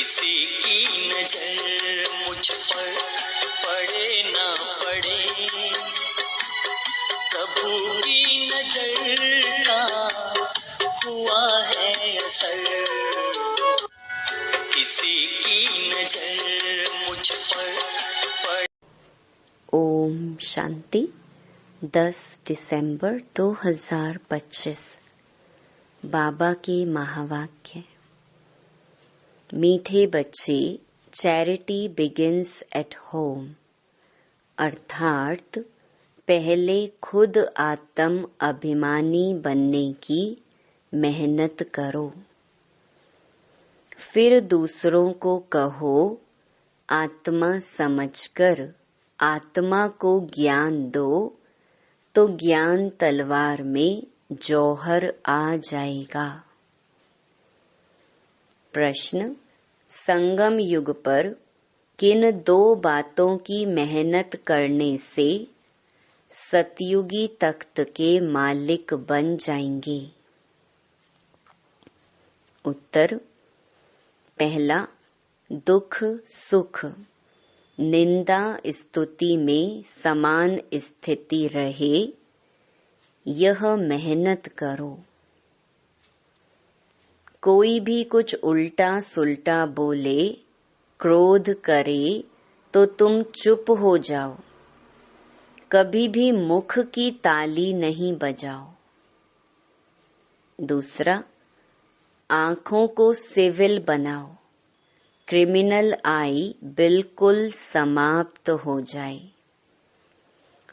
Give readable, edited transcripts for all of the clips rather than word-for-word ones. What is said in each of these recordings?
किसी की नजर मुझ पर पड़े ना पड़े, प्रभु की नजर का हुआ है असर। किसी की नजर मुझ पर पड़े। ओम शांति। 10 दिसंबर 2025। बाबा के महावाक्य। मीठे बच्चे, चैरिटी बिगिंस एट होम, अर्थात पहले खुद आत्म अभिमानी बनने की मेहनत करो, फिर दूसरों को कहो। आत्मा समझकर आत्मा को ज्ञान दो तो ज्ञान तलवार में जौहर आ जाएगा। प्रश्न: संगम युग पर किन 2 बातों की मेहनत करने से सतयुगी तख्त के मालिक बन जाएंगे? उत्तर: पहला, दुख सुख निंदा स्तुति में समान स्थिति रहे, यह मेहनत करो। कोई भी कुछ उल्टा सुल्टा बोले, क्रोध करे तो तुम चुप हो जाओ, कभी भी मुख की ताली नहीं बजाओ। दूसरा, आंखों को सिविल बनाओ, क्रिमिनल आई बिल्कुल समाप्त हो जाए।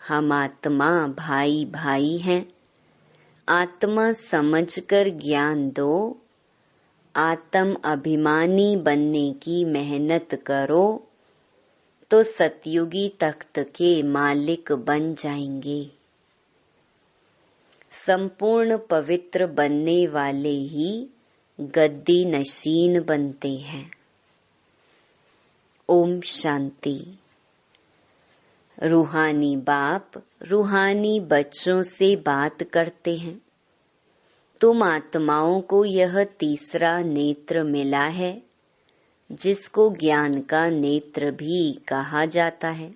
हम आत्मा भाई भाई हैं, आत्मा समझकर ज्ञान दो। आत्म अभिमानी बनने की मेहनत करो तो सतयुगी तख्त के मालिक बन जाएंगे। संपूर्ण पवित्र बनने वाले ही गद्दी नशीन बनते हैं। ओम शांति। रूहानी बाप रूहानी बच्चों से बात करते हैं। तुम आत्माओं को यह तीसरा नेत्र मिला है, जिसको ज्ञान का नेत्र भी कहा जाता है।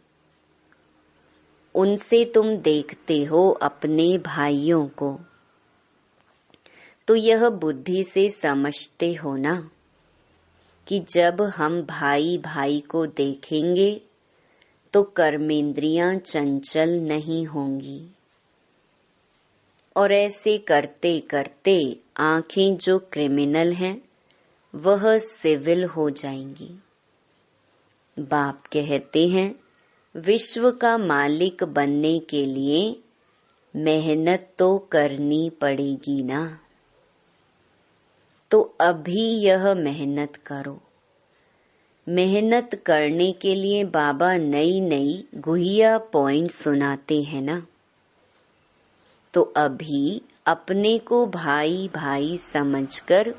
उनसे तुम देखते हो अपने भाइयों को, तो यह बुद्धि से समझते हो ना कि जब हम भाई भाई को देखेंगे तो कर्मेंद्रियां चंचल नहीं होंगी, और ऐसे करते करते आंखें जो क्रिमिनल हैं वह सिविल हो जाएंगी। बाप कहते हैं, विश्व का मालिक बनने के लिए मेहनत तो करनी पड़ेगी ना, तो अभी यह मेहनत करो। मेहनत करने के लिए बाबा नई नई गुहिया पॉइंट सुनाते हैं ना, तो अभी अपने को भाई भाई समझकर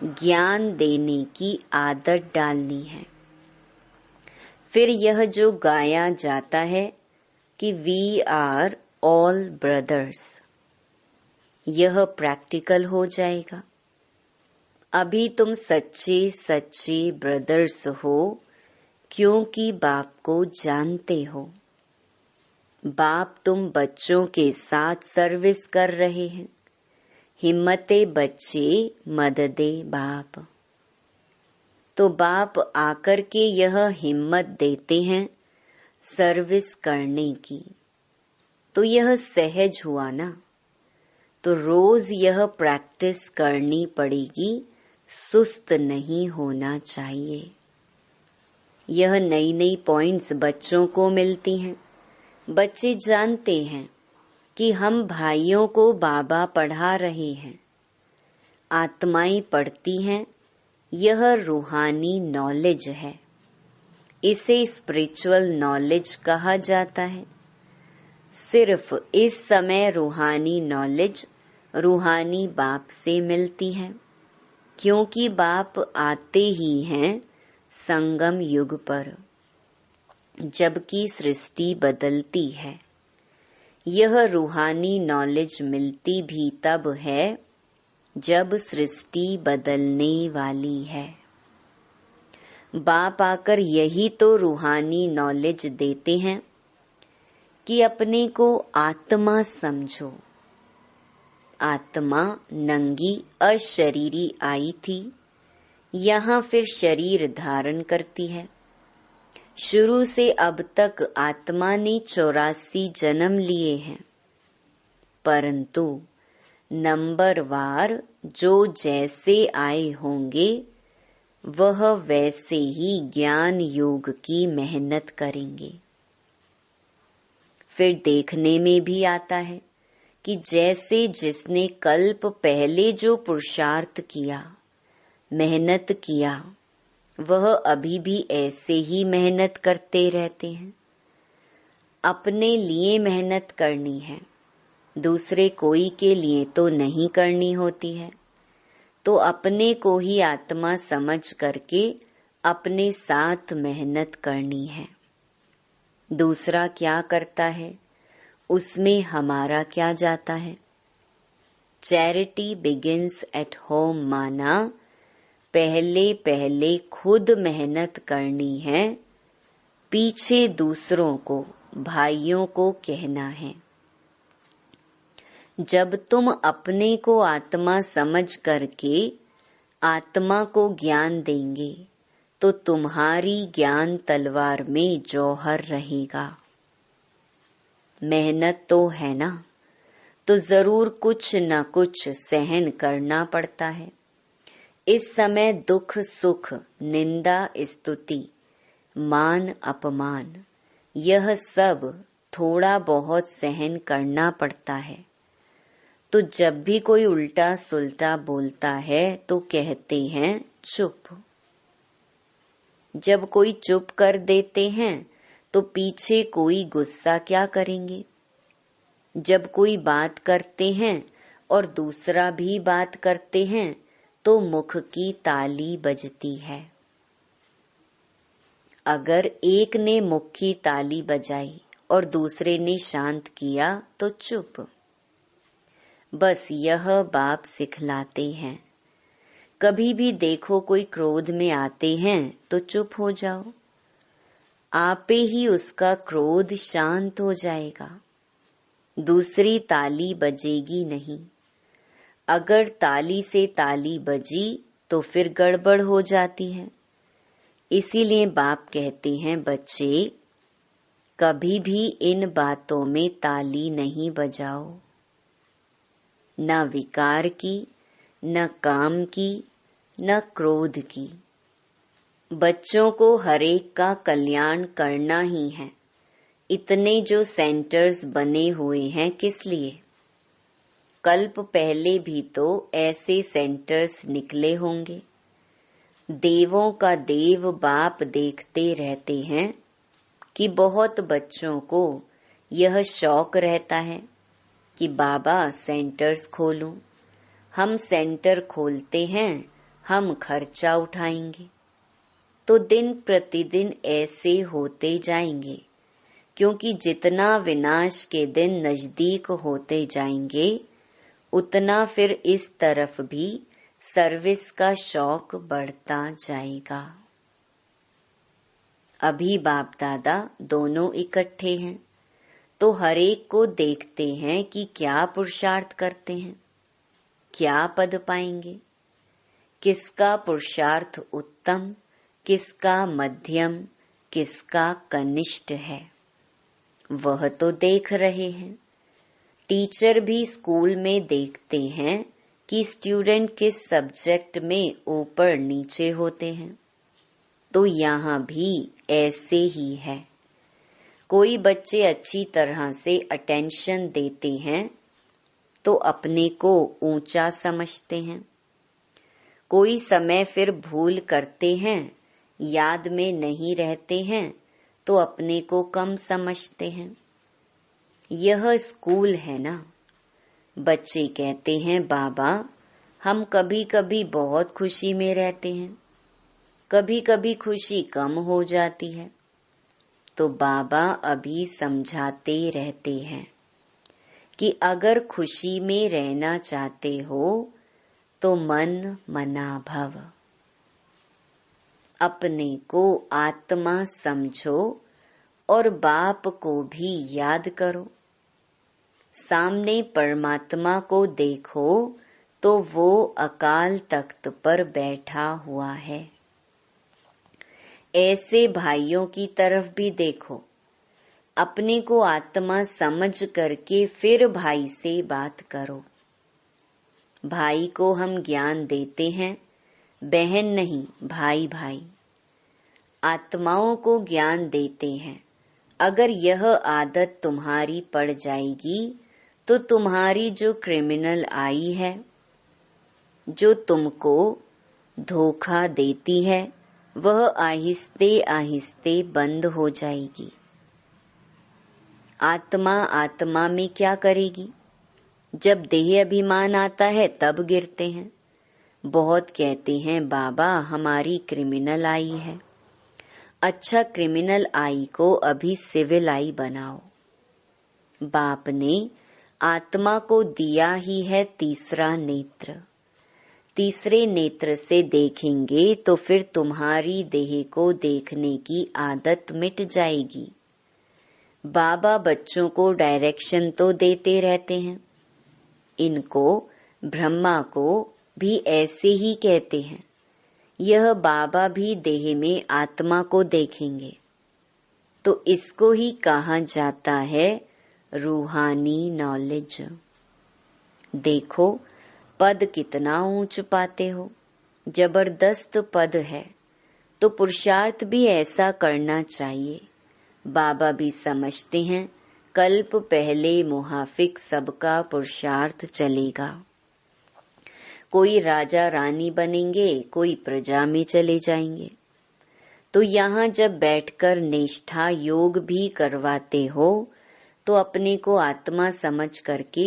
ज्ञान देने की आदत डालनी है। फिर यह जो गाया जाता है कि वी आर ऑल ब्रदर्स, यह प्रैक्टिकल हो जाएगा। अभी तुम सच्चे सच्चे ब्रदर्स हो, क्योंकि बाप को जानते हो। बाप तुम बच्चों के साथ सर्विस कर रहे हैं। हिम्मते बच्चे मददे बाप। तो बाप आकर के यह हिम्मत देते हैं सर्विस करने की, तो यह सहज हुआ ना। तो रोज यह प्रैक्टिस करनी पड़ेगी, सुस्त नहीं होना चाहिए। यह नई नई पॉइंट्स बच्चों को मिलती हैं। बच्चे जानते हैं कि हम भाइयों को बाबा पढ़ा रहे हैं, आत्माएं पढ़ती हैं। यह रूहानी नॉलेज है, इसे स्पिरिचुअल नॉलेज कहा जाता है। सिर्फ इस समय रूहानी नॉलेज रूहानी बाप से मिलती है, क्योंकि बाप आते ही हैं संगम युग पर, जबकि सृष्टि बदलती है। यह रूहानी नॉलेज मिलती भी तब है जब सृष्टि बदलने वाली है। बाप आकर यही तो रूहानी नॉलेज देते हैं कि अपने को आत्मा समझो। आत्मा नंगी अशरीरी आई थी, यहाँ फिर शरीर धारण करती है। शुरू से अब तक आत्मा ने 84 जन्म लिए हैं, परंतु नंबरवार जो जैसे आए होंगे वह वैसे ही ज्ञान योग की मेहनत करेंगे। फिर देखने में भी आता है कि जैसे जिसने कल्प पहले जो पुरुषार्थ किया, मेहनत किया, वह अभी भी ऐसे ही मेहनत करते रहते हैं। अपने लिए मेहनत करनी है, दूसरे कोई के लिए तो नहीं करनी होती है। तो अपने को ही आत्मा समझ करके अपने साथ मेहनत करनी है। दूसरा क्या करता है उसमें हमारा क्या जाता है। चैरिटी बिगिंस एट होम माना पहले पहले खुद मेहनत करनी है, पीछे दूसरों को, भाइयों को कहना है। जब तुम अपने को आत्मा समझ करके आत्मा को ज्ञान देंगे तो तुम्हारी ज्ञान तलवार में जौहर रहेगा। मेहनत तो है ना, तो जरूर कुछ न कुछ सहन करना पड़ता है। इस समय दुख सुख, निंदा स्तुति, मान अपमान, यह सब थोड़ा बहुत सहन करना पड़ता है। तो जब भी कोई उल्टा सुल्टा बोलता है तो कहते हैं चुप। जब कोई चुप कर देते हैं तो पीछे कोई गुस्सा क्या करेंगे। जब कोई बात करते हैं और दूसरा भी बात करते हैं तो मुख की ताली बजती है। अगर एक ने मुख की ताली बजाई और दूसरे ने शांत किया तो चुप। बस यह बाप सिखलाते हैं। कभी भी देखो कोई क्रोध में आते हैं तो चुप हो जाओ, आपे ही उसका क्रोध शांत हो जाएगा। दूसरी ताली बजेगी नहीं। अगर ताली से ताली बजी तो फिर गड़बड़ हो जाती है। इसीलिए बाप कहते हैं बच्चे कभी भी इन बातों में ताली नहीं बजाओ, न विकार की, न काम की, न क्रोध की। बच्चों को हरेक का कल्याण करना ही है। इतने जो सेंटर्स बने हुए हैं किस लिए? कल्प पहले भी तो ऐसे सेंटर्स निकले होंगे। देवों का देव बाप देखते रहते हैं कि बहुत बच्चों को यह शौक रहता है कि बाबा सेंटर्स खोलूं। हम सेंटर खोलते हैं, हम खर्चा उठाएंगे। तो दिन प्रतिदिन ऐसे होते जाएंगे, क्योंकि जितना विनाश के दिन नजदीक होते जाएंगे उतना फिर इस तरफ भी सर्विस का शौक बढ़ता जाएगा। अभी बाप दादा दोनों इकट्ठे हैं तो हरेक को देखते हैं कि क्या पुरुषार्थ करते हैं, क्या पद पाएंगे, किसका पुरुषार्थ उत्तम, किसका मध्यम, किसका कनिष्ठ है, वह तो देख रहे हैं। टीचर भी स्कूल में देखते हैं कि स्टूडेंट किस सब्जेक्ट में ऊपर नीचे होते हैं। तो यहाँ भी ऐसे ही है। कोई बच्चे अच्छी तरह से अटेंशन देते हैं तो अपने को ऊंचा समझते हैं। कोई समय फिर भूल करते हैं, याद में नहीं रहते हैं तो अपने को कम समझते हैं। यह स्कूल है ना। बच्चे कहते हैं बाबा हम कभी कभी बहुत खुशी में रहते हैं, कभी कभी खुशी कम हो जाती है। तो बाबा अभी समझाते रहते हैं कि अगर खुशी में रहना चाहते हो तो मन मना भव। अपने को आत्मा समझो और बाप को भी याद करो। सामने परमात्मा को देखो तो वो अकाल तख्त पर बैठा हुआ है। ऐसे भाइयों की तरफ भी देखो। अपने को आत्मा समझ करके फिर भाई से बात करो। भाई को हम ज्ञान देते हैं, बहन नहीं, भाई भाई। आत्माओं को ज्ञान देते हैं। अगर यह आदत तुम्हारी पड़ जाएगी तो तुम्हारी जो क्रिमिनल आई है, जो तुमको धोखा देती है, वह आहिस्ते आहिस्ते बंद हो जाएगी। आत्मा आत्मा में क्या करेगी? जब देह अभिमान आता है तब गिरते हैं। बहुत कहते हैं बाबा हमारी क्रिमिनल आई है। अच्छा, क्रिमिनल आई को अभी सिविल आई बनाओ। बाप ने आत्मा को दिया ही है तीसरा नेत्र। तीसरे नेत्र से देखेंगे तो फिर तुम्हारी देह को देखने की आदत मिट जाएगी। बाबा बच्चों को डायरेक्शन तो देते रहते हैं। इनको, ब्रह्मा को भी ऐसे ही कहते हैं। यह बाबा भी देह में आत्मा को देखेंगे। तो इसको ही कहा जाता है रूहानी नॉलेज। देखो पद कितना ऊंच पाते हो। जबरदस्त पद है, तो पुरुषार्थ भी ऐसा करना चाहिए। बाबा भी समझते हैं कल्प पहले मुहाफिक सबका पुरुषार्थ चलेगा। कोई राजा रानी बनेंगे, कोई प्रजा में चले जाएंगे। तो यहाँ जब बैठकर निष्ठा योग भी करवाते हो तो अपने को आत्मा समझ करके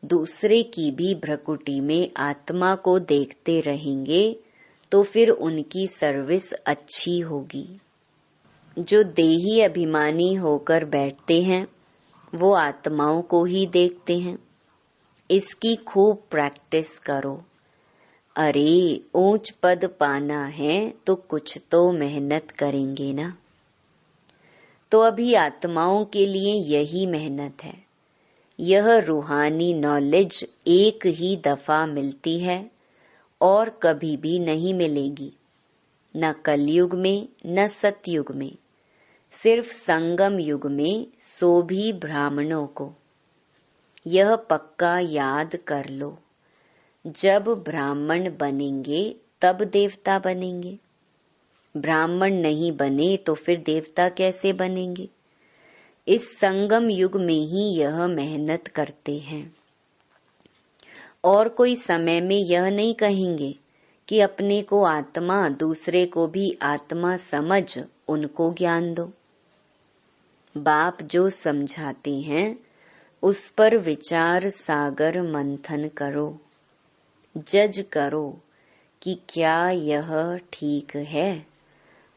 दूसरे की भी भ्रकुटी में आत्मा को देखते रहेंगे तो फिर उनकी सर्विस अच्छी होगी। जो देही अभिमानी होकर बैठते हैं वो आत्माओं को ही देखते हैं। इसकी खूब प्रैक्टिस करो। अरे ऊंच पद पाना है तो कुछ तो मेहनत करेंगे ना। तो अभी आत्माओं के लिए यही मेहनत है। यह रूहानी नॉलेज एक ही दफा मिलती है और कभी भी नहीं मिलेगी, न कलयुग में न सतयुग में, सिर्फ संगम युग में, सो भी ब्राह्मणों को। यह पक्का याद कर लो। जब ब्राह्मण बनेंगे तब देवता बनेंगे। ब्राह्मण नहीं बने तो फिर देवता कैसे बनेंगे? इस संगम युग में ही यह मेहनत करते हैं। और कोई समय में यह नहीं कहेंगे कि अपने को आत्मा, दूसरे को भी आत्मा समझ उनको ज्ञान दो। बाप जो समझाते हैं उस पर विचार सागर मंथन करो। जज करो कि क्या यह ठीक है,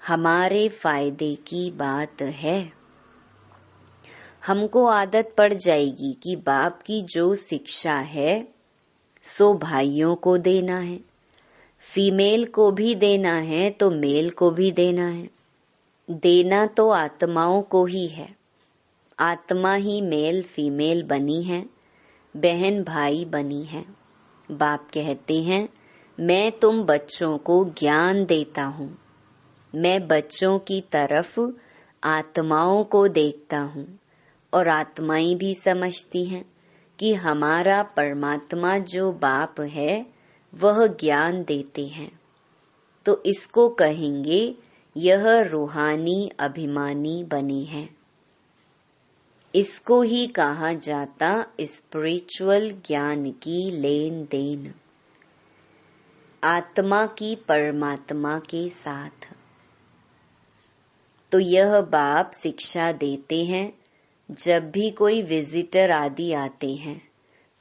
हमारे फायदे की बात है। हमको आदत पड़ जाएगी कि बाप की जो शिक्षा है सो भाइयों को देना है, फीमेल को भी देना है तो मेल को भी देना है। देना तो आत्माओं को ही है। आत्मा ही मेल फीमेल बनी है, बहन भाई बनी है। बाप कहते हैं मैं तुम बच्चों को ज्ञान देता हूँ। मैं बच्चों की तरफ आत्माओं को देखता हूँ और आत्माएं भी समझती हैं कि हमारा परमात्मा जो बाप है वह ज्ञान देते हैं। तो इसको कहेंगे यह रूहानी अभिमानी बने हैं। इसको ही कहा जाता स्पिरिचुअल ज्ञान की लेन देन, आत्मा की परमात्मा के साथ। तो यह बाप शिक्षा देते हैं। जब भी कोई विजिटर आदि आते हैं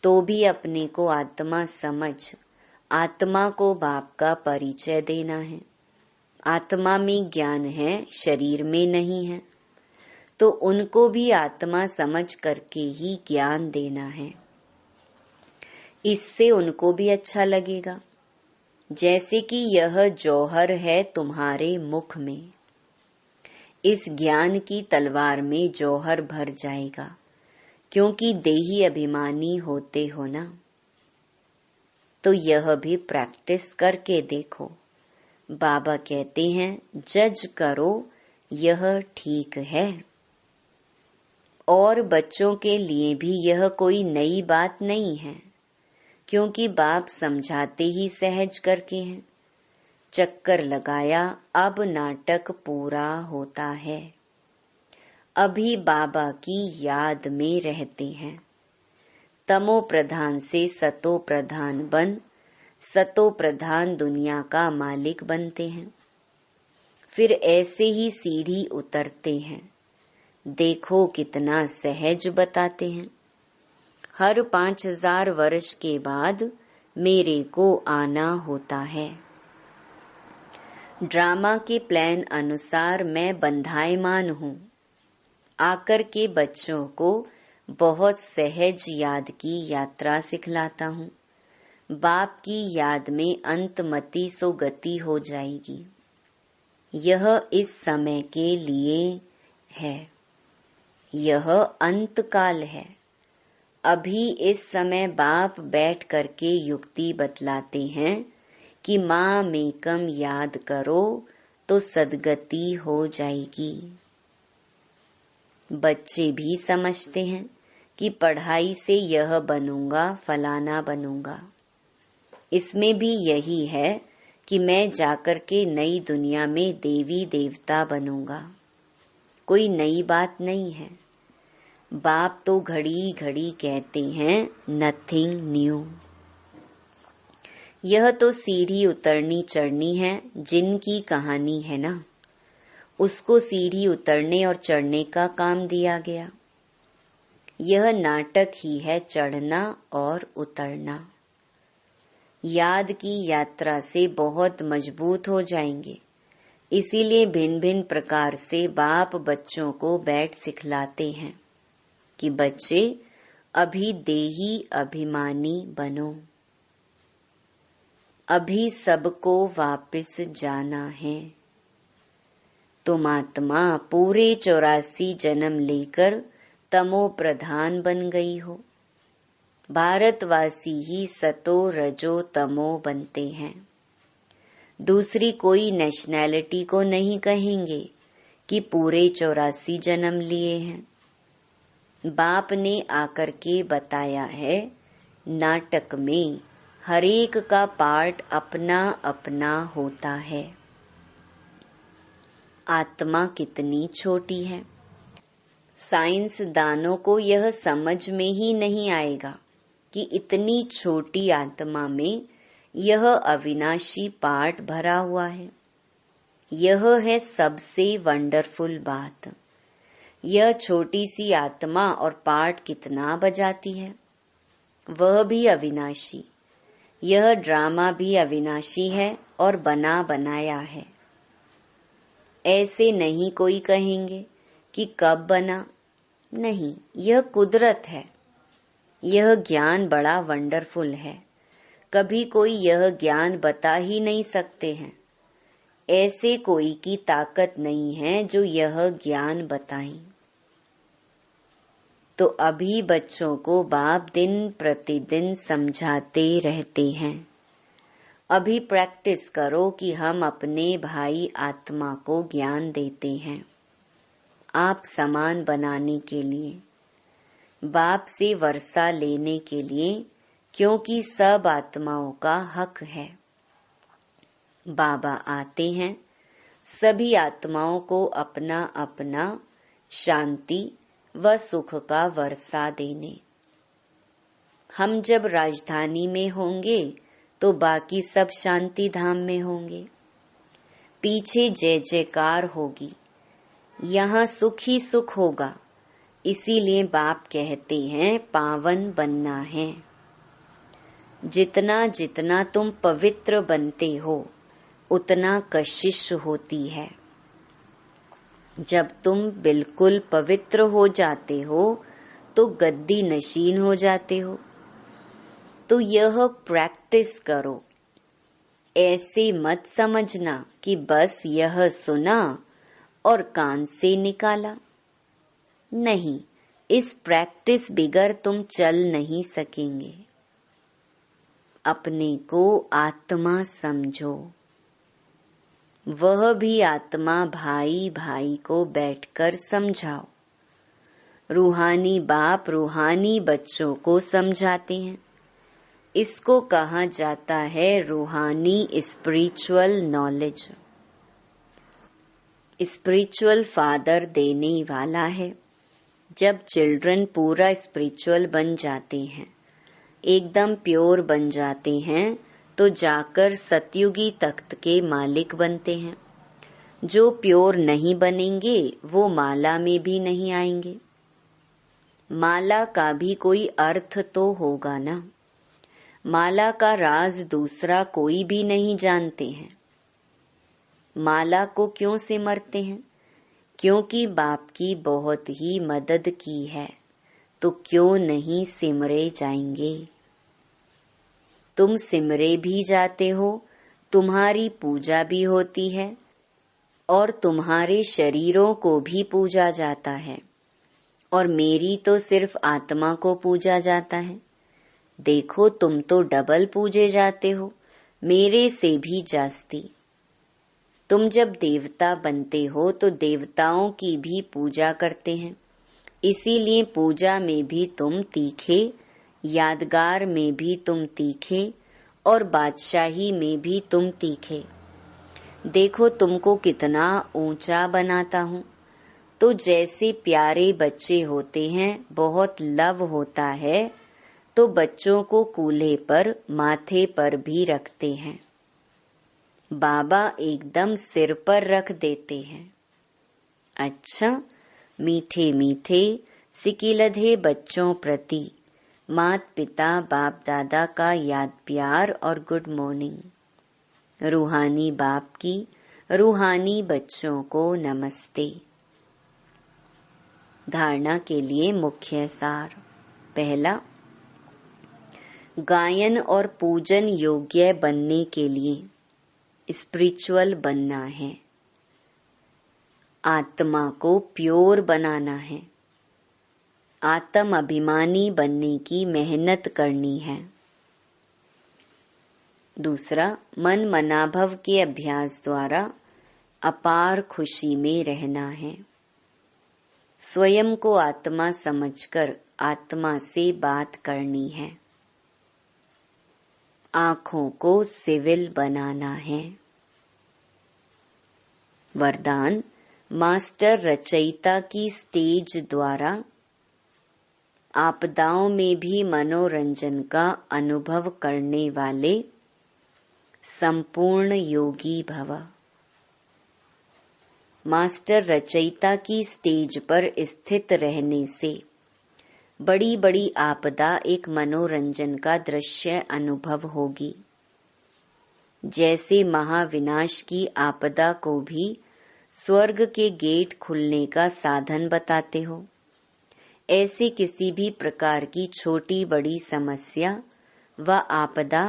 तो भी अपने को आत्मा समझ, आत्मा को बाप का परिचय देना है। आत्मा में ज्ञान है, शरीर में नहीं है, तो उनको भी आत्मा समझ करके ही ज्ञान देना है। इससे उनको भी अच्छा लगेगा। जैसे कि यह जौहर है तुम्हारे मुख में। इस ज्ञान की तलवार में जौहर भर जाएगा, क्योंकि देही अभिमानी होते हो ना। तो यह भी प्रैक्टिस करके देखो। बाबा कहते हैं जज करो, यह ठीक है। और बच्चों के लिए भी यह कोई नई बात नहीं है, क्योंकि बाप समझाते ही सहज करके हैं। चक्कर लगाया, अब नाटक पूरा होता है। अभी बाबा की याद में रहते हैं। तमो प्रधान से सतो प्रधान बन, सतो प्रधान दुनिया का मालिक बनते हैं। फिर ऐसे ही सीढ़ी उतरते हैं। देखो कितना सहज बताते हैं। हर 5000 वर्ष के बाद मेरे को आना होता है। ड्रामा के प्लान अनुसार मैं बंधायमान हूँ। आकर के बच्चों को बहुत सहज याद की यात्रा सिखलाता हूँ। बाप की याद में अंतमति सो गति हो जाएगी। यह इस समय के लिए है। यह अंतकाल है। अभी इस समय बाप बैठ करके युक्ति बतलाते हैं कि माँ मेकम याद करो तो सदगति हो जाएगी। बच्चे भी समझते हैं कि पढ़ाई से यह बनूंगा, फलाना बनूंगा। इसमें भी यही है कि मैं जाकर के नई दुनिया में देवी देवता बनूंगा। कोई नई बात नहीं है। बाप तो घड़ी घड़ी कहते हैं नथिंग न्यू। यह तो सीढ़ी उतरनी चढ़नी है, जिनकी कहानी है ना, उसको सीढ़ी उतरने और चढ़ने का काम दिया गया। यह नाटक ही है चढ़ना और उतरना। याद की यात्रा से बहुत मजबूत हो जाएंगे। इसीलिए भिन्न भिन्न प्रकार से बाप बच्चों को बैठ सिखलाते हैं कि बच्चे अभी देही अभिमानी बनो। अभी सबको वापस जाना है। तुम आत्मा पूरे 84 जन्म लेकर तमो प्रधान बन गई हो। भारतवासी ही सतो रजो तमो बनते हैं। दूसरी कोई नेशनैलिटी को नहीं कहेंगे कि पूरे 84 जन्म लिए हैं। बाप ने आकर के बताया है, नाटक में हरेक का पार्ट अपना अपना होता है। आत्मा कितनी छोटी है। साइंसदानों को यह समझ में ही नहीं आएगा कि इतनी छोटी आत्मा में यह अविनाशी पार्ट भरा हुआ है। यह है सबसे वंडरफुल बात। यह छोटी सी आत्मा और पार्ट कितना बजाती है, वह भी अविनाशी। यह ड्रामा भी अविनाशी है और बना बनाया है। ऐसे नहीं कोई कहेंगे कि कब बना, नहीं, यह कुदरत है। यह ज्ञान बड़ा वंडरफुल है। कभी कोई यह ज्ञान बता ही नहीं सकते हैं। ऐसे कोई की ताकत नहीं है जो यह ज्ञान बताएं। तो अभी बच्चों को बाप दिन प्रतिदिन समझाते रहते हैं। अभी प्रैक्टिस करो कि हम अपने भाई आत्मा को ज्ञान देते हैं, आप समान बनाने के लिए, बाप से वर्षा लेने के लिए, क्योंकि सब आत्माओं का हक है। बाबा आते हैं सभी आत्माओं को अपना अपना शांति व सुख का वर्षा देने। हम जब राजधानी में होंगे तो बाकी सब शांति धाम में होंगे। पीछे जय जयकार होगी, यहाँ सुख ही सुख होगा। इसीलिए बाप कहते हैं पावन बनना है। जितना जितना तुम पवित्र बनते हो उतना कशिश होती है। जब तुम बिल्कुल पवित्र हो जाते हो तो गद्दी नशीन हो जाते हो। तो यह प्रैक्टिस करो। ऐसे मत समझना कि बस यह सुना और कान से निकाला। नहीं, इस प्रैक्टिस बिगर तुम चल नहीं सकेंगे। अपने को आत्मा समझो, वह भी आत्मा भाई भाई को बैठकर समझाओ। रूहानी बाप रूहानी बच्चों को समझाते हैं। इसको कहा जाता है रूहानी स्पिरिचुअल नॉलेज। स्पिरिचुअल फादर देने वाला है। जब चिल्ड्रन पूरा स्पिरिचुअल बन जाते हैं, एकदम प्योर बन जाते हैं, तो जाकर सतयुगी तख्त के मालिक बनते हैं। जो प्योर नहीं बनेंगे वो माला में भी नहीं आएंगे। माला का भी कोई अर्थ तो होगा ना। माला का राज दूसरा कोई भी नहीं जानते हैं। माला को क्यों सिमरते हैं? क्योंकि बाप की बहुत ही मदद की है, तो क्यों नहीं सिमरे जाएंगे। तुम सिमरे भी जाते हो, तुम्हारी पूजा भी होती है और तुम्हारे शरीरों को भी पूजा जाता है, और मेरी तो सिर्फ आत्मा को पूजा जाता है। देखो, तुम तो डबल पूजे जाते हो, मेरे से भी जास्ती। तुम जब देवता बनते हो तो देवताओं की भी पूजा करते हैं, इसीलिए पूजा में भी तुम तीखे, यादगार में भी तुम तीखे और बादशाही में भी तुम तीखे। देखो तुमको कितना ऊंचा बनाता हूँ। तो जैसे प्यारे बच्चे होते हैं, बहुत लव होता है, तो बच्चों को कूल्हे पर, माथे पर भी रखते हैं। बाबा एकदम सिर पर रख देते हैं। अच्छा, मीठे मीठे सिकिलधे बच्चों प्रति मात पिता बाप दादा का याद प्यार और गुड मॉर्निंग। रूहानी बाप की रूहानी बच्चों को नमस्ते। धारणा के लिए मुख्य सार। पहला, गायन और पूजन योग्य बनने के लिए स्पिरिचुअल बनना है। आत्मा को प्योर बनाना है। आत्म अभिमानी बनने की मेहनत करनी है। दूसरा, मन मनाभव के अभ्यास द्वारा अपार खुशी में रहना है। स्वयं को आत्मा समझकर आत्मा से बात करनी है। आँखों को सिविल बनाना है। वरदान, मास्टर रचयिता की स्टेज द्वारा आपदाओं में भी मनोरंजन का अनुभव करने वाले संपूर्ण योगी भव। मास्टर रचयिता की स्टेज पर स्थित रहने से बड़ी बड़ी आपदा एक मनोरंजन का दृश्य अनुभव होगी। जैसे महाविनाश की आपदा को भी स्वर्ग के गेट खुलने का साधन बताते हो, ऐसे किसी भी प्रकार की छोटी बड़ी समस्या व आपदा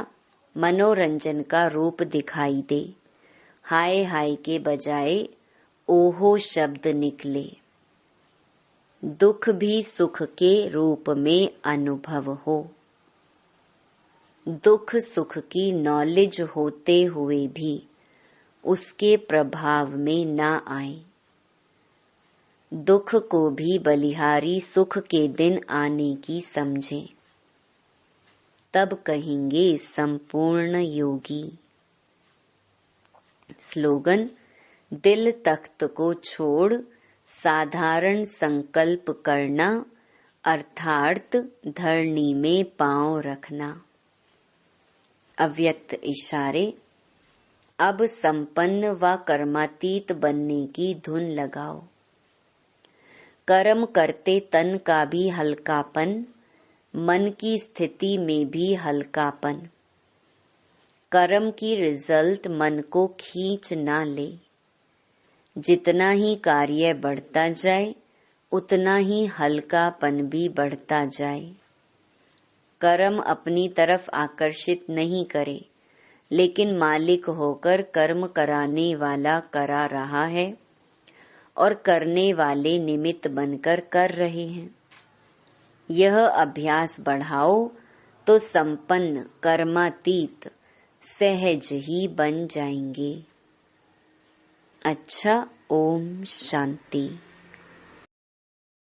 मनोरंजन का रूप दिखाई दे, हाय हाय के बजाय ओहो शब्द निकले, दुख भी सुख के रूप में अनुभव हो। दुख सुख की नॉलेज होते हुए भी उसके प्रभाव में ना आए। दुख को भी बलिहारी सुख के दिन आने की समझें, तब कहेंगे संपूर्ण योगी। स्लोगन, दिल तख्त को छोड़ साधारण संकल्प करना, अर्थात धरनी में पांव रखना। अव्यक्त इशारे। अब संपन्न व कर्मातीत बनने की धुन लगाओ। कर्म करते तन का भी हल्कापन, मन की स्थिति में भी हल्कापन। कर्म की रिजल्ट मन को खींच ना ले। जितना ही कार्य बढ़ता जाए, उतना ही हल्कापन भी बढ़ता जाए। कर्म अपनी तरफ आकर्षित नहीं करे, लेकिन मालिक होकर कर्म कराने वाला करा रहा है और करने वाले निमित्त बनकर कर रहे हैं। यह अभ्यास बढ़ाओ तो संपन्न कर्मातीत सहज ही बन जाएंगे। अच्छा, ओम शांति।